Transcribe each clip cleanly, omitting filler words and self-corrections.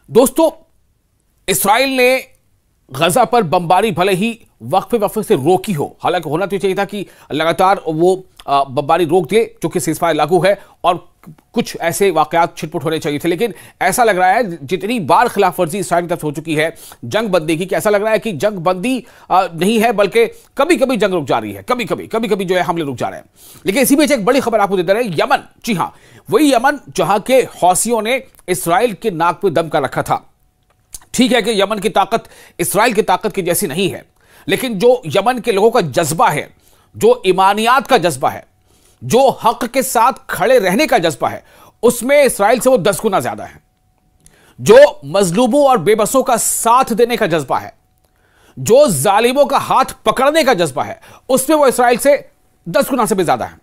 दोस्तों, इसराइल ने गजा पर बमबारी भले ही वक्फे से रोकी हो, हालांकि होना तो चाहिए था कि लगातार वो बमबारी रोक दे, चूंकि सीजफायर लागू है और कुछ ऐसे वाकयात छिटपुट होने चाहिए थे। लेकिन ऐसा लग रहा है जितनी बार खिलाफ वर्जी इसराइल की तरफ हो चुकी है जंग बंदी की, कि ऐसा लग रहा है कि जंग बंदी नहीं है, बल्कि कभी कभी जंग रुक जा रही है, कभी कभी जो है हमले रुक जा रहे हैं। लेकिन इसी बीच एक बड़ी खबर आपको दे रहे हैं, यमन, जी हां, वही यमन जहां के हौसियों ने इसराइल के नाक पे दम कर रखा था। ठीक है कि यमन की ताकत इसराइल की ताकत की जैसी नहीं है, लेकिन जो यमन के लोगों का जज्बा है, जो ईमानियात का जज्बा है, जो हक के साथ खड़े रहने का जज्बा है, उसमें इसराइल से वो 10 गुना ज्यादा है। जो मजलूमों और बेबसों का साथ देने का जज्बा है, जो जालिमों का हाथ पकड़ने का जज्बा है, उसमें वो इसराइल से 10 गुना से भी ज्यादा है।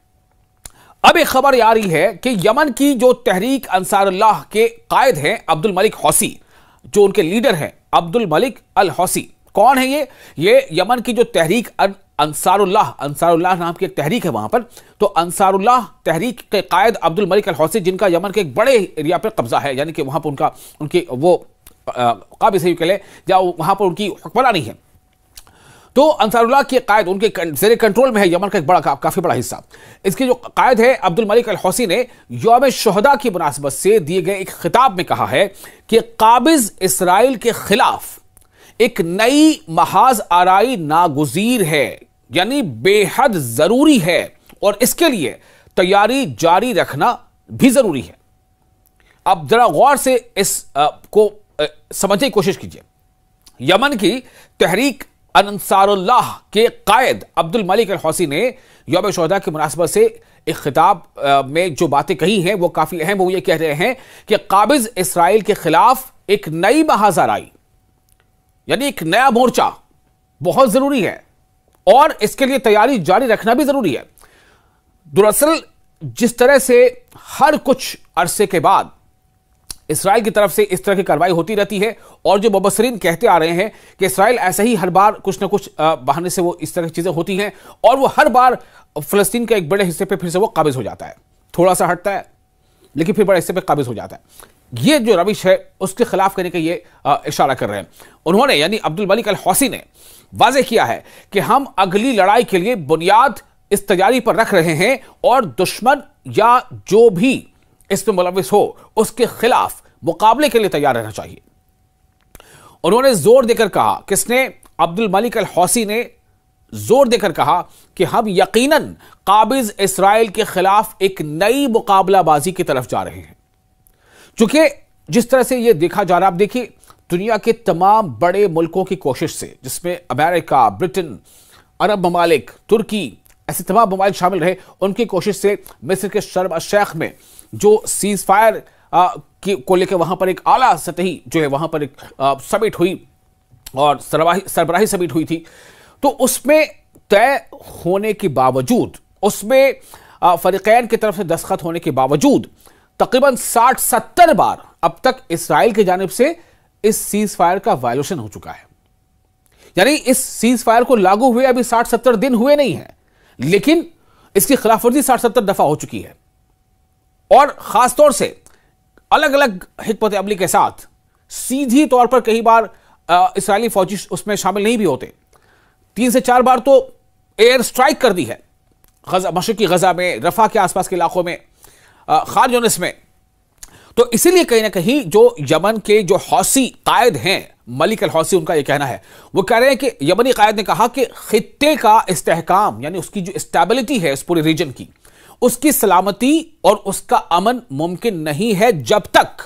अब एक खबर आ रही है कि यमन की जो तहरीक अंसारुल्लाह के कायद हैं अब्दुल मलिक हौसी, जो उनके लीडर हैं अब्दुल मलिक अल हौसी, कौन है ये यमन की जो तहरीक अंसारुल्लाह नाम की एक तहरीक है वहां पर, तो अंसारुल्लाह तहरीक के कायद अब्दुल मलिक अल हौसी, जिनका यमन के एक बड़े एरिया पर कब्जा है, यानी कि वहां पर उनकी वो काबिज है कह या वहां पर उनकी हुक्मरानी है। तो अंसारुल्लाह के कायद उनके जेर कंट्रोल में है यमन का एक बड़ा काफी बड़ा हिस्सा। इसके जो कायद है अब्दुल मलिक अल हौसी ने यौम शुहदा की मुनासबत से दिए गए एक खिताब में कहा है कि काबिज इसराइल के खिलाफ एक नई महाज आराई नागुजीर है, यानी बेहद जरूरी है, और इसके लिए तैयारी जारी रखना भी जरूरी है। अब जरा गौर से इस को समझने की कोशिश कीजिए। यमन की तहरीक अंसारुल्लाह के कायद अब्दुल मलिक अल हौसी ने यौम शुहदा की मुनासबत से एक खिताब में जो बातें कही हैं वो काफी अहम। वो ये कह रहे हैं कि काबिज इसराइल के खिलाफ एक नई महाज आराई, यानी एक नया मोर्चा बहुत जरूरी है, और इसके लिए तैयारी जारी रखना भी जरूरी है। दरअसल जिस तरह से हर कुछ अरसे के बाद इसराइल की तरफ से इस तरह की कार्रवाई होती रहती है, और जो मुबस्सिरीन कहते आ रहे हैं कि इसराइल ऐसे ही हर बार कुछ ना कुछ बहाने से वो इस तरह की चीजें होती हैं, और वो हर बार फलस्तीन के एक बड़े हिस्से पे फिर से वो काबिज हो जाता है, थोड़ा सा हटता है लेकिन फिर बड़े हिस्से पे काबिज हो जाता है। ये जो रविश है उसके खिलाफ करने का ये इशारा कर रहे हैं उन्होंने, यानी अब्दुल मलिक अल हौसी ने वाज़ेह किया है कि हम अगली लड़ाई के लिए बुनियाद इस तैयारी पर रख रहे हैं, और दुश्मन या जो भी इसमें मुलविस हो उसके खिलाफ मुकाबले के लिए तैयार रहना चाहिए। उन्होंने जोर देकर कहा, किसने? अब्दुल मलिक अल हौसी ने जोर देकर कहा कि हम यकीनन काबिज इसराइल के खिलाफ एक नई मुकाबलाबाजी की तरफ जा रहे हैं। चूंकि जिस तरह से यह देखा जा रहा है, आप देखिए दुनिया के तमाम बड़े मुल्कों की कोशिश से, जिसमें अमेरिका, ब्रिटेन, अरब ममालिक, तुर्की, ऐसे तमाम ममालिक शामिल रहे, उनकी कोशिश से मिस्र के शर्म शेख में जो सीज फायर को लेकर वहां पर एक आला सतही जो है वहां पर एक समिट हुई और सरबराही समिट हुई थी, तो उसमें तय होने के बावजूद, उसमें फरीकैन की तरफ से दस्तखत होने के बावजूद तकरीबन 60-70 बार अब तक इसराइल की जानिब से इस सीज फायर का वायलेशन हो चुका है। यानी इस सीज फायर को लागू हुए अभी 60-70 दिन हुए नहीं है, लेकिन इसकी खिलाफवर्जी 60-70 दफा हो चुकी है, और खासतौर से अलग अलग हिकमत अमली के साथ सीधी तौर पर कई बार इसराइली फौजी उसमें शामिल नहीं भी होते। 3 से 4 बार तो एयर स्ट्राइक कर दी है मशरकी गजा में, रफा के आसपास के इलाकों में, खान यूनिस में। तो इसीलिए कहीं ना कहीं जो यमन के जो हौसी कायद हैं मलिक अल हौसी, उनका यह कहना है, वो कह रहे हैं कि यमनी कायद ने कहा कि खित्ते का इस्तेहकाम, यानी उसकी जो स्टेबिलिटी है इस पूरे रीजन की, उसकी सलामती और उसका अमन मुमकिन नहीं है जब तक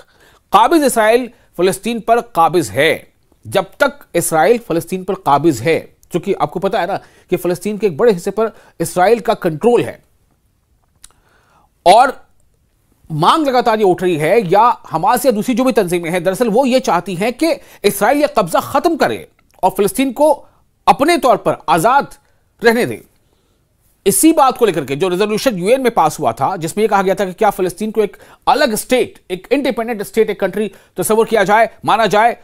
काबिज इसराइल फलस्तीन पर काबिज है, जब तक इसराइल फलस्तीन पर काबिज है। क्योंकि आपको पता है ना कि फलस्तीन के एक बड़े हिस्से पर इसराइल का कंट्रोल है, और मांग लगातार ये उठ रही है, या हमास या दूसरी जो भी तंजीमें हैं, दरअसल वो ये चाहती हैं कि इसराइल ये कब्जा खत्म करे और फलस्तीन को अपने तौर पर आजाद रहने दे। इसी बात को लेकर के जो रेजोल्यूशन यूएन में पास हुआ था, जिसमें यह कहा गया था कि क्या फलस्तीन को एक अलग स्टेट, एक इंडिपेंडेंट स्टेट, एक कंट्री तस्वर किया जाए, माना जाए,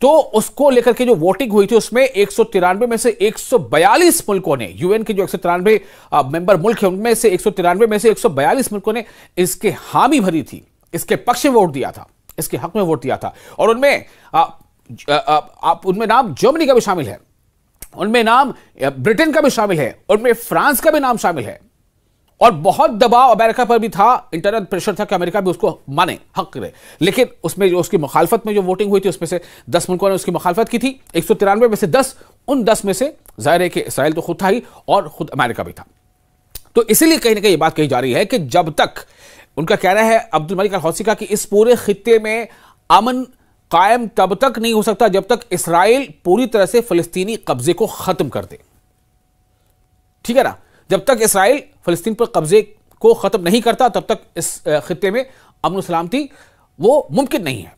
तो उसको लेकर के जो वोटिंग हुई थी उसमें 193 में से 142 मुल्कों ने, यूएन के जो 193 मेंबर मुल्क है उनमें से 193 में से 142 मुल्कों ने इसके हामी भरी थी, इसके पक्ष में वोट दिया था। इसके हक में वोट दिया था। और उनमें उनमें नाम जर्मनी का भी शामिल है, उनमें नाम ब्रिटेन का भी शामिल है, उनमें फ्रांस का भी नाम शामिल है। और बहुत दबाव अमेरिका पर भी था, इंटरनल प्रेशर था कि अमेरिका भी उसको माने, हक करे। लेकिन उसमें जो उसकी मुखालफत में जो वोटिंग हुई थी उसमें से 10 मुल्कों ने उसकी मुखालफत की थी। 193 में से 10, उन 10 में से जाहिर है कि इसराइल तो खुद था ही और खुद अमेरिका भी था। तो इसीलिए कहीं ना कहीं ये बात कही जा रही है कि जब तक, उनका कहना है अब्दुल मलिक अल हौसी का, कि इस पूरे खित्ते में अमन कायम तब तक नहीं हो सकता जब तक इसराइल पूरी तरह से फिलिस्तीनी कब्जे को खत्म कर दे। ठीक है ना? जब तक इसराइल फिलिस्तीन पर कब्जे को खत्म नहीं करता तब तक इस खित्ते में अमन सलामती वो मुमकिन नहीं है।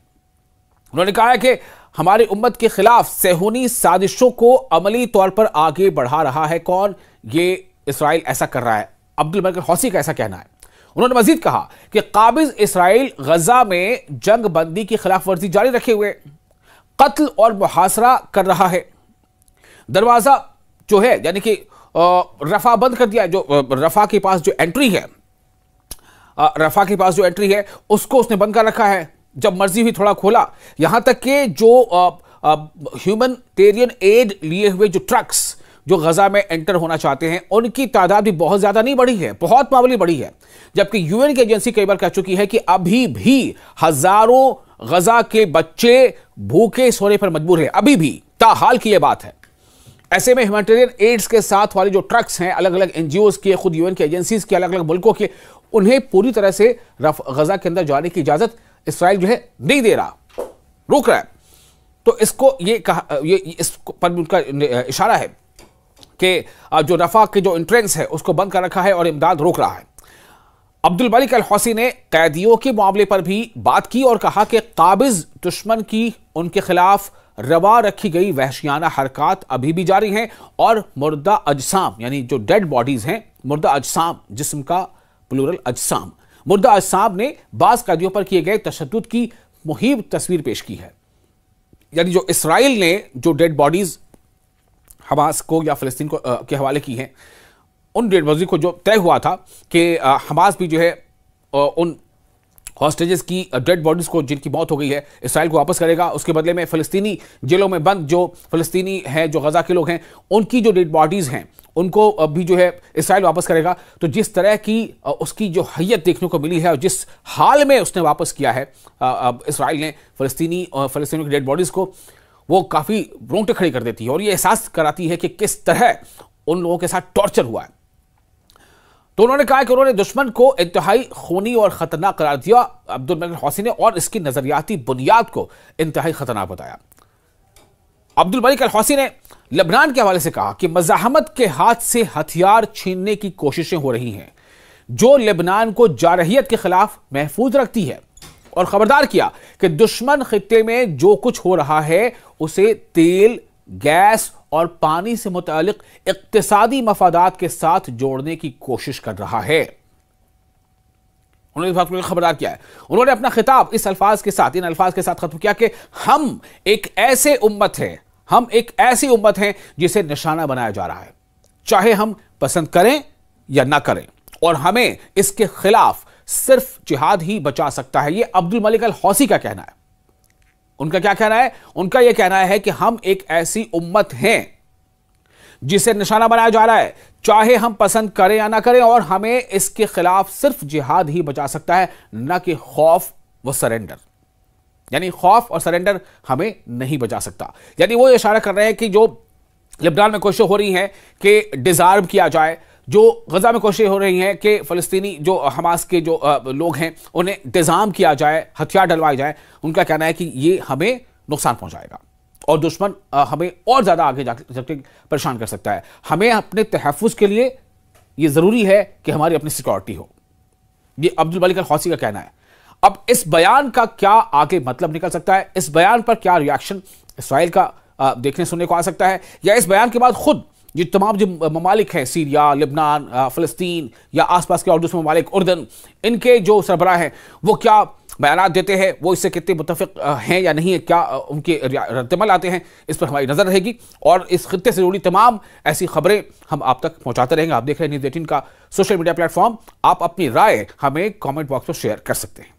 उन्होंने कहा है कि हमारी उम्मत के खिलाफ सेहूनी साजिशों को अमली तौर पर आगे बढ़ा रहा है कौन? ये इसराइल ऐसा कर रहा है। अब्दुल मलिक अल हौसी का ऐसा कहना है। उन्होंने मजीद कहा कि काबिज इसराइल गजा में जंग बंदी की खिलाफ वर्जी जारी रखे हुए कत्ल और मुहासरा कर रहा है। दरवाजा जो है यानी कि रफा बंद कर दिया, जो रफा के पास जो एंट्री है, रफा के पास जो एंट्री है उसको उसने बंद कर रखा है। जब मर्जी हुई थोड़ा खोला। यहां तक कि जो ह्यूमैनिटेरियन एड लिए हुए जो ट्रक्स जो गजा में एंटर होना चाहते हैं उनकी तादाद भी बहुत ज्यादा नहीं बढ़ी है, बहुत मामूली बढ़ी है। जबकि यूएन की एजेंसी कई बार कह चुकी है कि अभी भी हजारों गजा के बच्चे भूखे सोने पर मजबूर हैं, अभी भी ताहाल की यह बात है। ऐसे में ह्यूमैनिटेरियन एड्स के साथ वाले जो ट्रक्स हैं, अलग अलग एनजीओज के, खुद यूएन की एजेंसीज के, अलग अलग मुल्कों के, उन्हें पूरी तरह से गजा के अंदर जाने की इजाजत इसराइल जो है नहीं दे रहा, रोक रहा है। तो इसको ये कहा, ये इस पर उनका इशारा है कि जो रफा के जो एंट्रेंस है उसको बंद कर रखा है और इमदाद रोक रहा है। अब्दुल मलिक अल हौसी ने कैदियों के मामले पर भी बात की और कहा कि काबिज दुश्मन की उनके खिलाफ रवा रखी गई वहशियाना हरकत अभी भी जारी हैं और मुर्दा अजसाम यानी जो डेड बॉडीज हैं, मुर्दा अजसाम, जिस्म का प्लूरल अजसाम, मुर्दा अजसाम ने बाज कैदियों पर किए गए तशद्दुद की मुहिब तस्वीर पेश की है। यानी जो इसराइल ने जो डेड बॉडीज हमास को या फिलिस्तीन को के हवाले की हैं, उन डेड बॉडीज को जो तय हुआ था कि हमास भी जो है उन हॉस्टेजेस की डेड बॉडीज को जिनकी मौत हो गई है इसराइल को वापस करेगा। उसके बदले में फिलिस्तीनी जेलों में बंद जो फिलिस्तीनी हैं, जो गजा के लोग हैं, उनकी जो डेड बॉडीज हैं उनको भी जो है इसराइल वापस करेगा। तो जिस तरह की उसकी जो हैयत देखने को मिली है और जिस हाल में उसने वापस किया है इसराइल ने फिलिस्तीनियों की डेड बॉडीज को, वो काफ़ी रोंगटे खड़ी कर देती है और ये एहसास कराती है कि किस तरह उन लोगों के साथ टॉर्चर हुआ है। तो उन्होंने कहा कि उन्होंने दुश्मन को इंतहाई खूनी और खतरनाक करार दिया, अब्दुल मलिक अल हौसी ने, और इसकी नजरियाती बुनियाद को इंतहाई खतरनाक बताया। अब्दुल मलिक अल हौसी ने लेबनान के हवाले से कहा कि मज़ाहमत के हाथ से हथियार छीनने की कोशिशें हो रही हैं जो लेबनान को जारहियत के खिलाफ महफूज रखती है, और खबरदार किया कि दुश्मन खित्ते में जो कुछ हो रहा है उसे तेल, गैस और पानी से मुतालिक इक्तिसादी मफादात के साथ जोड़ने की कोशिश कर रहा है। उन्होंने इस बात को खबरदार किया है। उन्होंने अपना खिताब इस अल्फाज के साथ, इन अल्फाज के साथ खत्म किया कि हम एक ऐसे उम्मत हैं, हम एक ऐसी उम्मत हैं जिसे निशाना बनाया जा रहा है, चाहे हम पसंद करें या ना करें, और हमें इसके खिलाफ सिर्फ जिहाद ही बचा सकता है। यह अब्दुल मलिक अल हौसी का कहना है। उनका क्या कहना है? उनका यह कहना है कि हम एक ऐसी उम्मत हैं जिसे निशाना बनाया जा रहा है, चाहे हम पसंद करें या ना करें, और हमें इसके खिलाफ सिर्फ जिहाद ही बचा सकता है, ना कि खौफ व सरेंडर। यानी खौफ और सरेंडर हमें नहीं बचा सकता। यानी वो इशारा कर रहे हैं कि जो लेबनान में कोशिशें हो रही हैं कि डिज़ार्म किया जाए, जो गजा में कोशिशें हो रही हैं कि फ़लस्तीनी जो हमास के जो लोग हैं उन्हें डिज़ार्म किया जाए, हथियार डलवाए जाए, उनका कहना है कि ये हमें नुकसान पहुंचाएगा और दुश्मन हमें और ज़्यादा आगे जाके परेशान कर सकता है। हमें अपने तहफ़्फ़ुज़ के लिए ये ज़रूरी है कि हमारी अपनी सिक्योरिटी हो। ये अब्दुल मलिक अल हौसी का कहना है। अब इस बयान का क्या आगे मतलब निकल सकता है, इस बयान पर क्या रिएक्शन इसराइल का देखने सुनने को आ सकता है, या इस बयान के बाद खुद ये तमाम जो ममालिक हैं, सीरिया, लेबनान, फ़लस्तीन या आसपास के और दूसरे ममालिक, उर्दन, इनके जो सरबराह हैं वो क्या बयानात देते हैं, वो इससे कितने मुत्तफ़िक़ हैं या नहीं है, क्या उनके रद्दमल आते हैं, इस पर हमारी नज़र रहेगी। और इस खित्ते से जुड़ी तमाम ऐसी खबरें हम आप तक पहुँचाते रहेंगे। आप देख रहे हैं न्यूज़ 18 का सोशल मीडिया प्लेटफॉर्म। आप अपनी राय हमें कॉमेंट बॉक्स में शेयर कर सकते हैं।